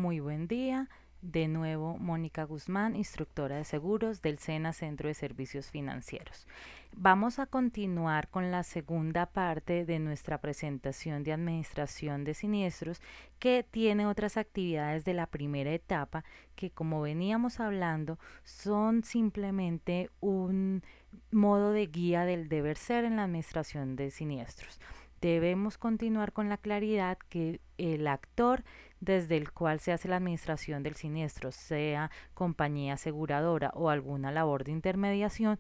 Muy buen día. De nuevo, Mónica Guzmán, instructora de seguros del SENA Centro de Servicios Financieros. Vamos a continuar con la segunda parte de nuestra presentación de administración de siniestros, que tiene otras actividades de la primera etapa que, como veníamos hablando, son simplemente un modo de guía del deber ser en la administración de siniestros. Debemos continuar con la claridad que el actor desde el cual se hace la administración del siniestro, sea compañía aseguradora o alguna labor de intermediación,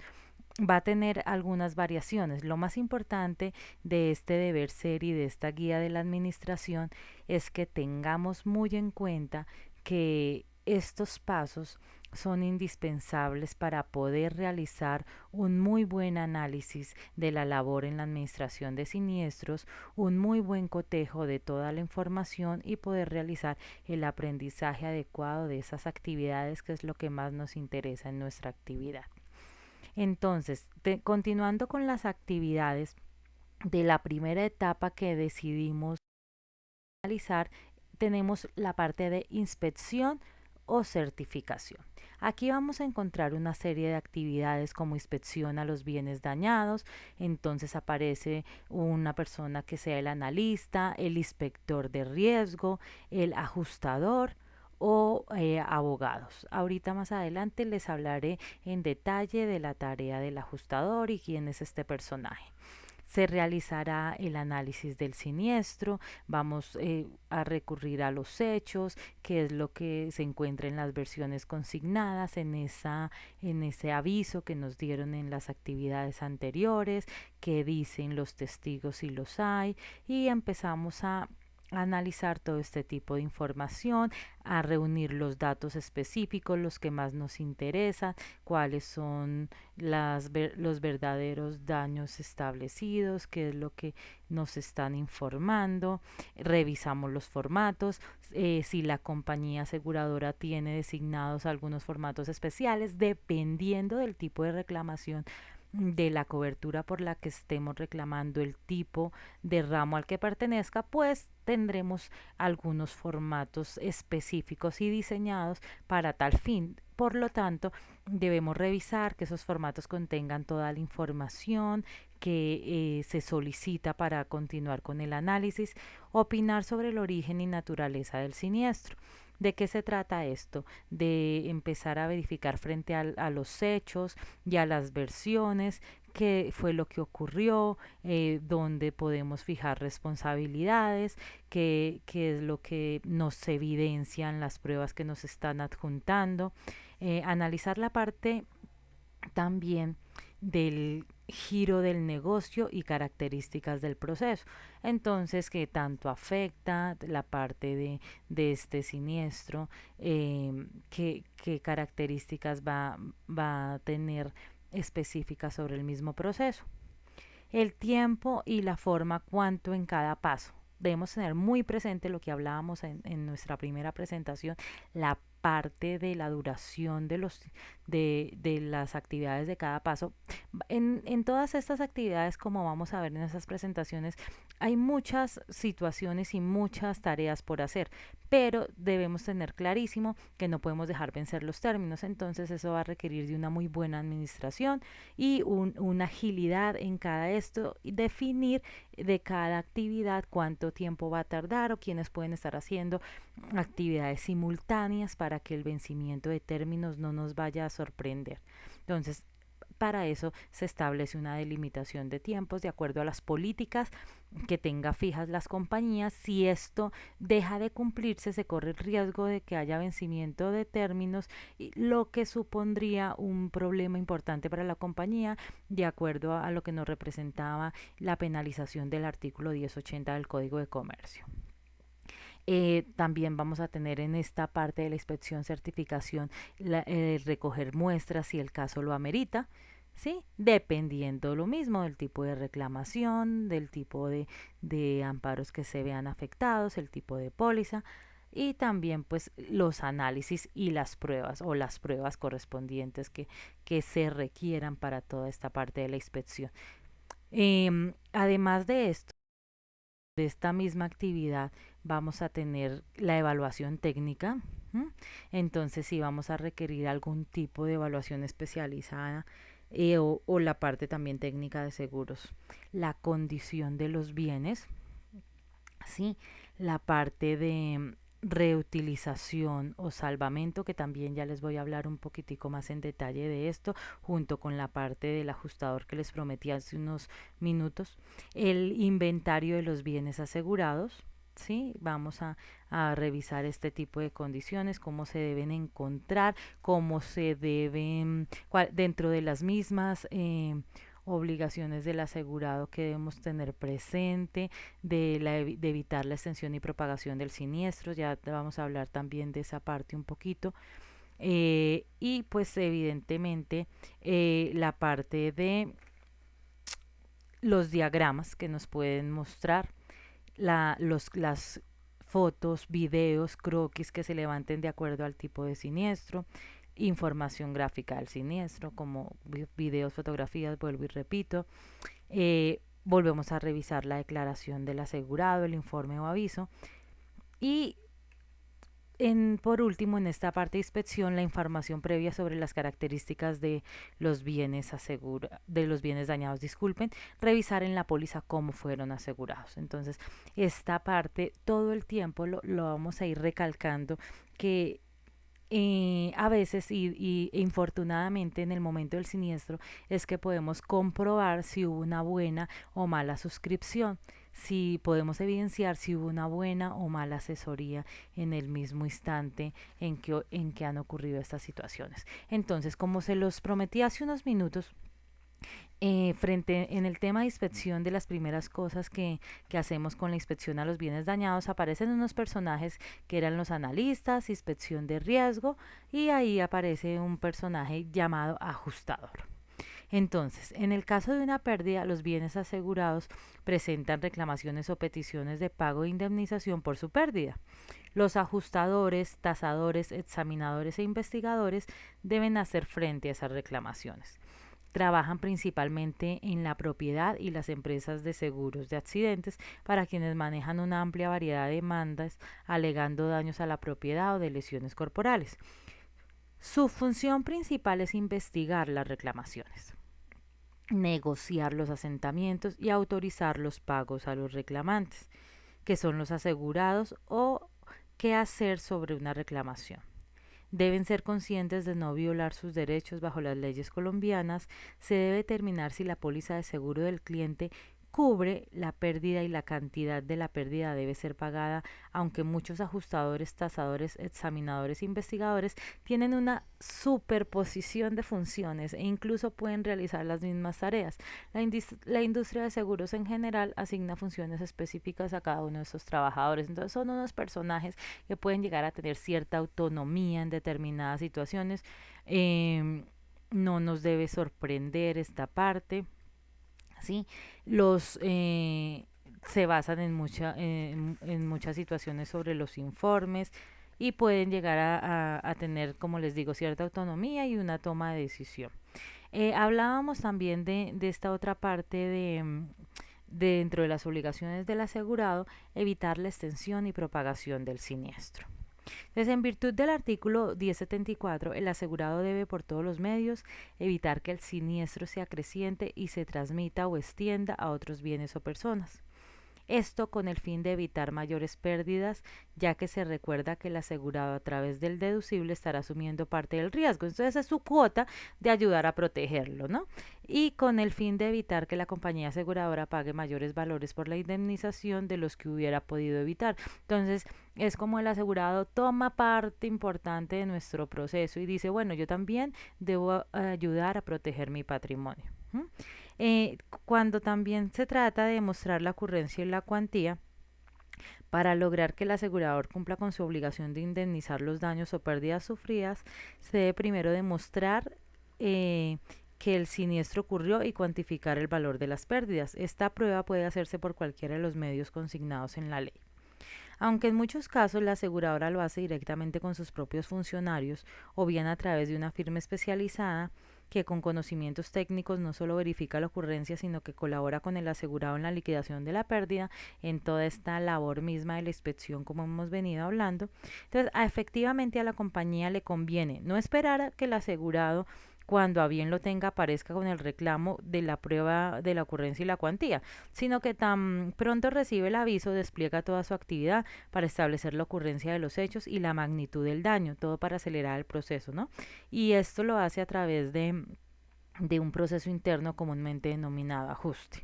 va a tener algunas variaciones. Lo más importante de este deber ser y de esta guía de la administración es que tengamos muy en cuenta que estos pasos son indispensables para poder realizar un muy buen análisis de la labor en la administración de siniestros, un muy buen cotejo de toda la información y poder realizar el aprendizaje adecuado de esas actividades, que es lo que más nos interesa en nuestra actividad. Entonces, continuando con las actividades de la primera etapa que decidimos realizar, tenemos la parte de inspección o certificación. Aquí vamos a encontrar una serie de actividades como inspección a los bienes dañados. Entonces aparece una persona que sea el analista, el inspector de riesgo, el ajustador o abogados. Ahorita más adelante les hablaré en detalle de la tarea del ajustador y quién es este personaje. Se realizará el análisis del siniestro, vamos a recurrir a los hechos, qué es lo que se encuentra en las versiones consignadas, en ese aviso que nos dieron en las actividades anteriores, qué dicen los testigos si los hay, y empezamos a analizar todo este tipo de información, a reunir los datos específicos, los que más nos interesan, cuáles son los verdaderos daños establecidos, qué es lo que nos están informando, revisamos los formatos, si la compañía aseguradora tiene designados algunos formatos especiales, dependiendo del tipo de reclamación, de la cobertura por la que estemos reclamando, el tipo de ramo al que pertenezca, pues tendremos algunos formatos específicos y diseñados para tal fin. Por lo tanto, debemos revisar que esos formatos contengan toda la información que se solicita para continuar con el análisis, opinar sobre el origen y naturaleza del siniestro. ¿De qué se trata esto? De empezar a verificar frente a los hechos y a las versiones qué fue lo que ocurrió, dónde podemos fijar responsabilidades, qué es lo que nos evidencian las pruebas que nos están adjuntando. Analizar la parte también del giro del negocio y características del proceso. Entonces, que tanto afecta la parte de este siniestro, qué características va a tener específicas sobre el mismo proceso. El tiempo y la forma, cuánto en cada paso. Debemos tener muy presente lo que hablábamos en nuestra primera presentación, la parte de la duración de las actividades de cada paso. En todas estas actividades, como vamos a ver en estas presentaciones, hay muchas situaciones y muchas tareas por hacer, pero debemos tener clarísimo que no podemos dejar vencer los términos. Entonces eso va a requerir de una muy buena administración y una agilidad en cada esto, y definir de cada actividad cuánto tiempo va a tardar o quiénes pueden estar haciendo actividades simultáneas para que el vencimiento de términos no nos vaya a sorprender. Entonces, para eso se establece una delimitación de tiempos de acuerdo a las políticas que tenga fijas las compañías. Si esto deja de cumplirse, se corre el riesgo de que haya vencimiento de términos, lo que supondría un problema importante para la compañía, de acuerdo a lo que nos representaba la penalización del artículo 1080 del Código de Comercio. También vamos a tener en esta parte de la inspección certificación recoger muestras si el caso lo amerita, ¿sí? Dependiendo lo mismo del tipo de reclamación, del tipo de amparos que se vean afectados, el tipo de póliza y también pues los análisis y las pruebas o las pruebas correspondientes que se requieran para toda esta parte de la inspección. Además de esto, de esta misma actividad vamos a tener la evaluación técnica. Entonces sí vamos a requerir algún tipo de evaluación especializada o la parte también técnica de seguros. La condición de los bienes, ¿sí? La parte de reutilización o salvamento, que también ya les voy a hablar un poquitico más en detalle de esto, junto con la parte del ajustador que les prometí hace unos minutos. El inventario de los bienes asegurados, ¿sí? Vamos a revisar este tipo de condiciones, cómo se deben encontrar, cómo se deben, dentro de las mismas obligaciones del asegurado que debemos tener presente, de evitar la extensión y propagación del siniestro. Ya vamos a hablar también de esa parte un poquito. Y pues evidentemente la parte de los diagramas que nos pueden mostrar las fotos, videos, croquis que se levanten de acuerdo al tipo de siniestro, información gráfica del siniestro, como videos, fotografías, vuelvo y repito. Volvemos a revisar la declaración del asegurado, el informe o aviso. Y por último, en esta parte de inspección, la información previa sobre las características de los bienes dañados, revisar en la póliza cómo fueron asegurados. Entonces, esta parte todo el tiempo lo vamos a ir recalcando, que a veces y infortunadamente en el momento del siniestro es que podemos comprobar si hubo una buena o mala suscripción, si podemos evidenciar si hubo una buena o mala asesoría en el mismo instante en que han ocurrido estas situaciones. Entonces, como se los prometí hace unos minutos, en el tema de inspección, de las primeras cosas que hacemos con la inspección a los bienes dañados, aparecen unos personajes que eran los analistas, inspección de riesgo, y ahí aparece un personaje llamado ajustador. Entonces, en el caso de una pérdida, los bienes asegurados presentan reclamaciones o peticiones de pago de indemnización por su pérdida. Los ajustadores, tasadores, examinadores e investigadores deben hacer frente a esas reclamaciones. Trabajan principalmente en la propiedad y las empresas de seguros de accidentes, para quienes manejan una amplia variedad de demandas alegando daños a la propiedad o de lesiones corporales. Su función principal es investigar las reclamaciones, negociar los asentamientos y autorizar los pagos a los reclamantes, que son los asegurados, o qué hacer sobre una reclamación. Deben ser conscientes de no violar sus derechos bajo las leyes colombianas. Se debe determinar si la póliza de seguro del cliente cubre la pérdida, y la cantidad de la pérdida debe ser pagada, aunque muchos ajustadores, tasadores, examinadores e investigadores tienen una superposición de funciones e incluso pueden realizar las mismas tareas. La industria de seguros en general asigna funciones específicas a cada uno de estos trabajadores. Entonces son unos personajes que pueden llegar a tener cierta autonomía en determinadas situaciones. No nos debe sorprender esta parte. ¿Sí? Se basan en muchas situaciones sobre los informes, y pueden llegar a tener, como les digo, cierta autonomía y una toma de decisión. Hablábamos también de esta otra parte dentro de las obligaciones del asegurado, evitar la extensión y propagación del siniestro. Entonces, en virtud del artículo 1074, el asegurado debe por todos los medios evitar que el siniestro se acreciente y se transmita o extienda a otros bienes o personas. Esto con el fin de evitar mayores pérdidas, ya que se recuerda que el asegurado, a través del deducible, estará asumiendo parte del riesgo. Entonces es su cuota de ayudar a protegerlo, ¿no? Y con el fin de evitar que la compañía aseguradora pague mayores valores por la indemnización de los que hubiera podido evitar. Entonces es como el asegurado toma parte importante de nuestro proceso y dice, bueno, yo también debo ayudar a proteger mi patrimonio. Cuando también se trata de demostrar la ocurrencia y la cuantía, para lograr que el asegurador cumpla con su obligación de indemnizar los daños o pérdidas sufridas, se debe primero demostrar que el siniestro ocurrió y cuantificar el valor de las pérdidas. Esta prueba puede hacerse por cualquiera de los medios consignados en la ley. Aunque en muchos casos la aseguradora lo hace directamente con sus propios funcionarios o bien a través de una firma especializada, que con conocimientos técnicos no solo verifica la ocurrencia, sino que colabora con el asegurado en la liquidación de la pérdida, en toda esta labor misma de la inspección, como hemos venido hablando. Entonces, efectivamente a la compañía le conviene no esperar a que el asegurado, cuando a bien lo tenga, aparezca con el reclamo de la prueba de la ocurrencia y la cuantía, sino que tan pronto recibe el aviso, despliega toda su actividad para establecer la ocurrencia de los hechos y la magnitud del daño, todo para acelerar el proceso, ¿no? Y esto lo hace a través de un proceso interno comúnmente denominado ajuste.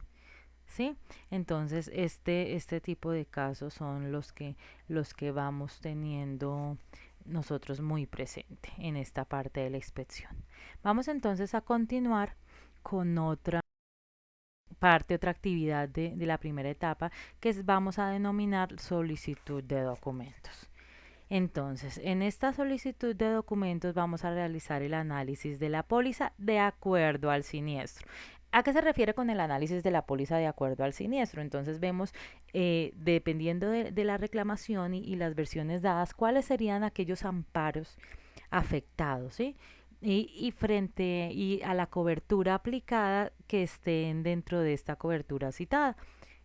¿Sí? Entonces, este tipo de casos son los que vamos teniendo nosotros muy presente en esta parte de la inspección. Vamos entonces a continuar con otra parte, otra actividad de la primera etapa, que vamos a denominar solicitud de documentos. Entonces, en esta solicitud de documentos vamos a realizar el análisis de la póliza de acuerdo al siniestro. ¿A qué se refiere con el análisis de la póliza de acuerdo al siniestro? Entonces vemos, dependiendo de la reclamación y las versiones dadas, cuáles serían aquellos amparos afectados, ¿sí? Y frente a la cobertura aplicada que estén dentro de esta cobertura citada,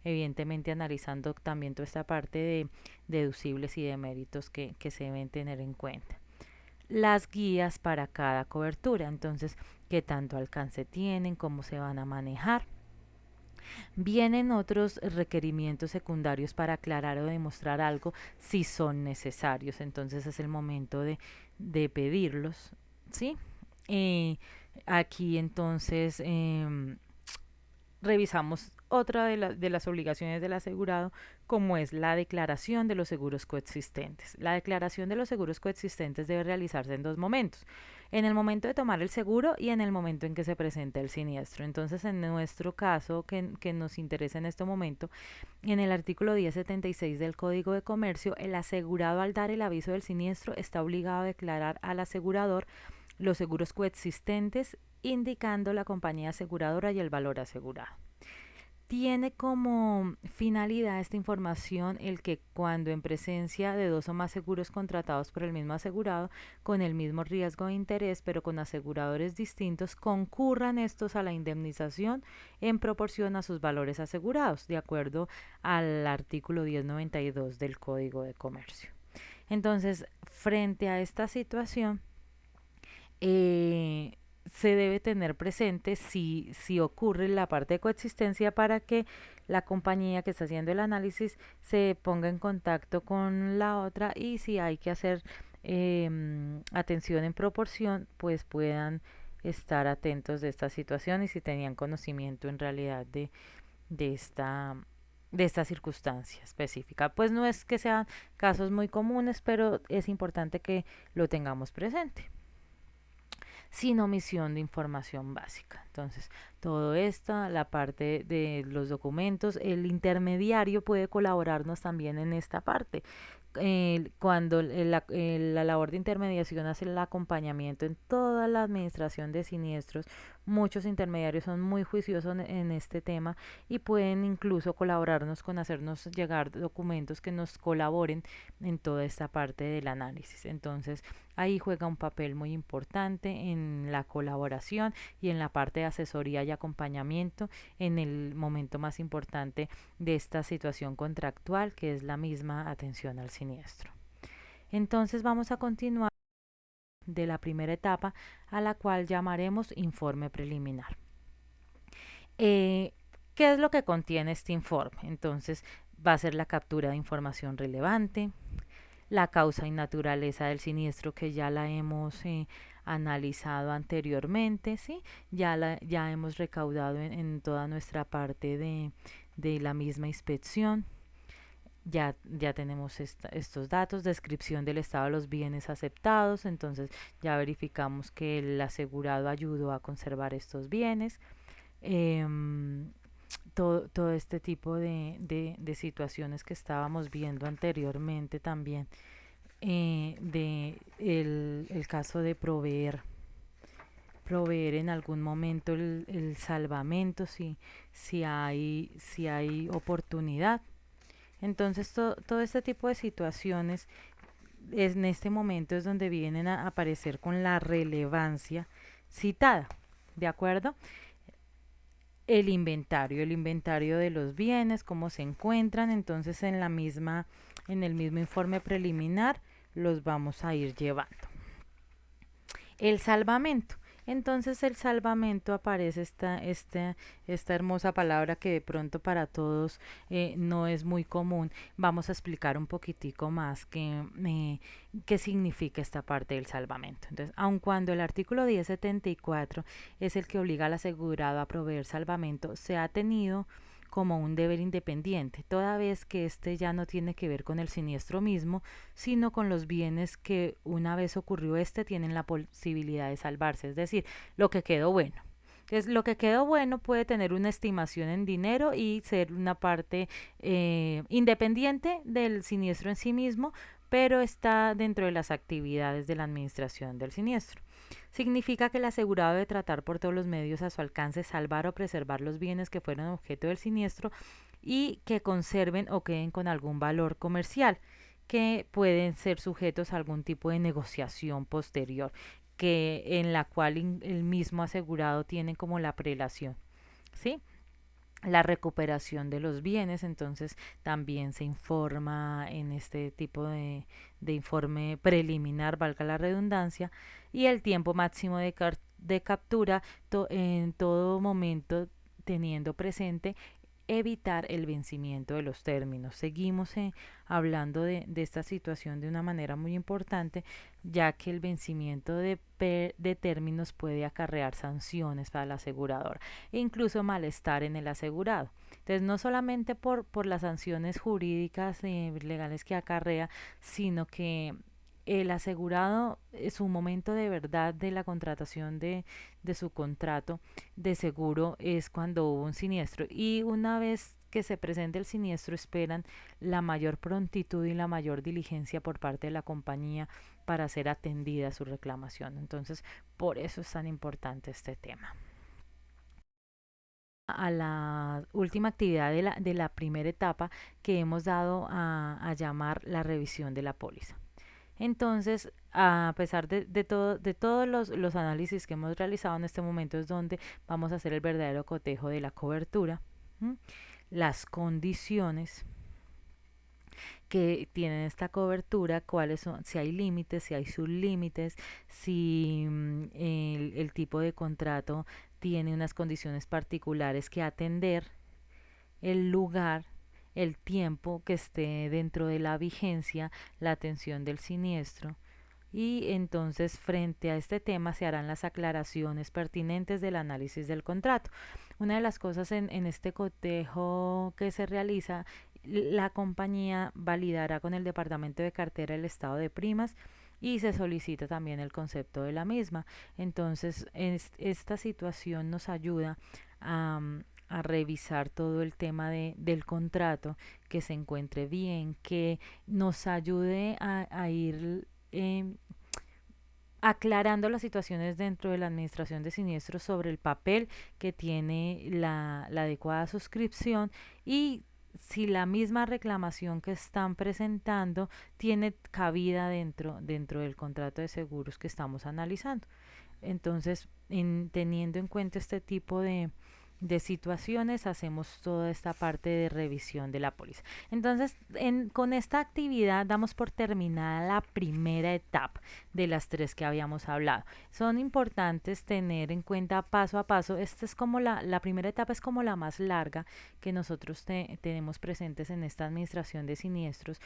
evidentemente analizando también toda esta parte de deducibles y de méritos que se deben tener en cuenta. Las guías para cada cobertura, entonces, qué tanto alcance tienen, cómo se van a manejar. Vienen otros requerimientos secundarios para aclarar o demostrar algo si son necesarios, entonces es el momento de pedirlos, ¿sí? Aquí entonces revisamos otra de las obligaciones del asegurado, como es la declaración de los seguros coexistentes. La declaración de los seguros coexistentes debe realizarse en dos momentos: en el momento de tomar el seguro y en el momento en que se presenta el siniestro. Entonces, en nuestro caso, que nos interesa en este momento, en el artículo 1076 del Código de Comercio, el asegurado, al dar el aviso del siniestro, está obligado a declarar al asegurador los seguros coexistentes, indicando la compañía aseguradora y el valor asegurado. Tiene como finalidad esta información el que, cuando en presencia de dos o más seguros contratados por el mismo asegurado con el mismo riesgo de interés pero con aseguradores distintos, concurran estos a la indemnización en proporción a sus valores asegurados, de acuerdo al artículo 1092 del Código de Comercio. Entonces, frente a esta situación, se debe tener presente si ocurre la parte de coexistencia, para que la compañía que está haciendo el análisis se ponga en contacto con la otra, y si hay que hacer atención en proporción, pues puedan estar atentos de esta situación, y si tenían conocimiento en realidad de esta circunstancia específica. Pues no es que sean casos muy comunes, pero es importante que lo tengamos presente. Sin omisión de información básica. Entonces, todo esto, la parte de los documentos, el intermediario puede colaborarnos también en esta parte. Cuando la labor de intermediación hace el acompañamiento en toda la administración de siniestros, muchos intermediarios son muy juiciosos en este tema y pueden incluso colaborarnos con hacernos llegar documentos que nos colaboren en toda esta parte del análisis. Entonces, ahí juega un papel muy importante en la colaboración y en la parte de asesoría y acompañamiento en el momento más importante de esta situación contractual, que es la misma atención al siniestro. Entonces vamos a continuar de la primera etapa, a la cual llamaremos informe preliminar. ¿Qué es lo que contiene este informe? Entonces va a ser la captura de información relevante, la causa y naturaleza del siniestro, que ya la hemos analizado anteriormente, ¿sí? Ya hemos recaudado en toda nuestra parte de la misma inspección. Ya tenemos estos datos, descripción del estado de los bienes aceptados, entonces ya verificamos que el asegurado ayudó a conservar estos bienes. Todo este tipo de situaciones que estábamos viendo anteriormente también, de el caso de proveer en algún momento el salvamento, si hay oportunidad. Entonces todo este tipo de situaciones en este momento es donde vienen a aparecer con la relevancia citada. ¿de acuerdo? El inventario de los bienes, cómo se encuentran. Entonces en el mismo informe preliminar los vamos a ir llevando. El salvamento. Entonces el salvamento aparece esta hermosa palabra que de pronto para todos no es muy común. Vamos a explicar un poquitico más qué significa esta parte del salvamento. Entonces, aun cuando el artículo 1074 es el que obliga al asegurado a proveer salvamento, se ha tenido como un deber independiente, toda vez que este ya no tiene que ver con el siniestro mismo, sino con los bienes que una vez ocurrió tienen la posibilidad de salvarse, es decir, lo que quedó bueno. Entonces, lo que quedó bueno puede tener una estimación en dinero y ser una parte independiente del siniestro en sí mismo, pero está dentro de las actividades de la administración del siniestro. Significa que el asegurado debe tratar por todos los medios a su alcance salvar o preservar los bienes que fueron objeto del siniestro y que conserven o queden con algún valor comercial, que pueden ser sujetos a algún tipo de negociación posterior, en la cual el mismo asegurado tiene como la prelación, ¿sí? La recuperación de los bienes, entonces también se informa en este tipo de informe preliminar, valga la redundancia, y el tiempo máximo de captura en todo momento teniendo presente evitar el vencimiento de los términos. Seguimos hablando de esta situación de una manera muy importante, ya que el vencimiento de términos puede acarrear sanciones para el asegurador e incluso malestar en el asegurado. Entonces, no solamente por las sanciones jurídicas legales que acarrea, sino que el asegurado, su momento de verdad de la contratación de su contrato de seguro es cuando hubo un siniestro, y una vez que se presente el siniestro esperan la mayor prontitud y la mayor diligencia por parte de la compañía para ser atendida su reclamación. Entonces, por eso es tan importante este tema. A la última actividad de la primera etapa, que hemos dado a llamar la revisión de la póliza. Entonces, a pesar de todos los análisis que hemos realizado en este momento, es donde vamos a hacer el verdadero cotejo de la cobertura, ¿m? Las condiciones que tienen esta cobertura, cuáles son, si hay límites, si hay sublímites, si el tipo de contrato tiene unas condiciones particulares que atender, el lugar, el tiempo que esté dentro de la vigencia, la atención del siniestro. Y entonces frente a este tema se harán las aclaraciones pertinentes del análisis del contrato. Una de las cosas en este cotejo que se realiza, la compañía validará con el departamento de cartera el estado de primas y se solicita también el concepto de la misma. Entonces esta situación nos ayuda a revisar todo el tema del contrato, que se encuentre bien, que nos ayude a ir aclarando las situaciones dentro de la administración de siniestros sobre el papel que tiene la adecuada suscripción y si la misma reclamación que están presentando tiene cabida dentro del contrato de seguros que estamos analizando. Entonces, teniendo en cuenta este tipo de situaciones, hacemos toda esta parte de revisión de la póliza. Entonces, con esta actividad damos por terminada la primera etapa de las tres que habíamos hablado. Son importantes tener en cuenta paso a paso. Esta es como la primera etapa, es como la más larga que nosotros tenemos presentes en esta administración de siniestros.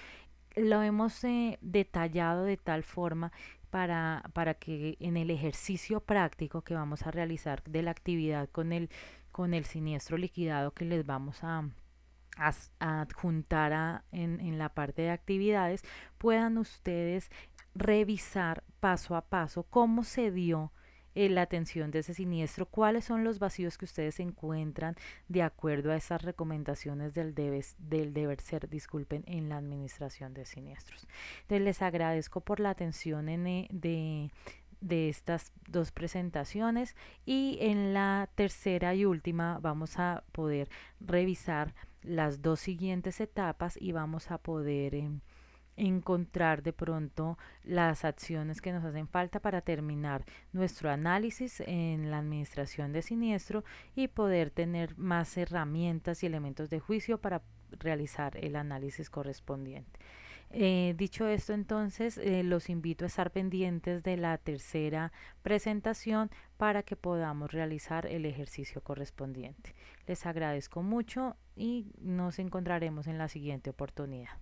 Lo hemos detallado de tal forma para que en el ejercicio práctico que vamos a realizar de la actividad con el siniestro liquidado que les vamos a adjuntar en la parte de actividades, puedan ustedes revisar paso a paso cómo se dio la atención de ese siniestro, cuáles son los vacíos que ustedes encuentran de acuerdo a esas recomendaciones del deber ser, disculpen, en la administración de siniestros. Entonces les agradezco por la atención de estas dos presentaciones, y en la tercera y última vamos a poder revisar las dos siguientes etapas y vamos a poder encontrar de pronto las acciones que nos hacen falta para terminar nuestro análisis en la administración de siniestro y poder tener más herramientas y elementos de juicio para realizar el análisis correspondiente. Dicho esto, entonces, los invito a estar pendientes de la tercera presentación para que podamos realizar el ejercicio correspondiente. Les agradezco mucho y nos encontraremos en la siguiente oportunidad.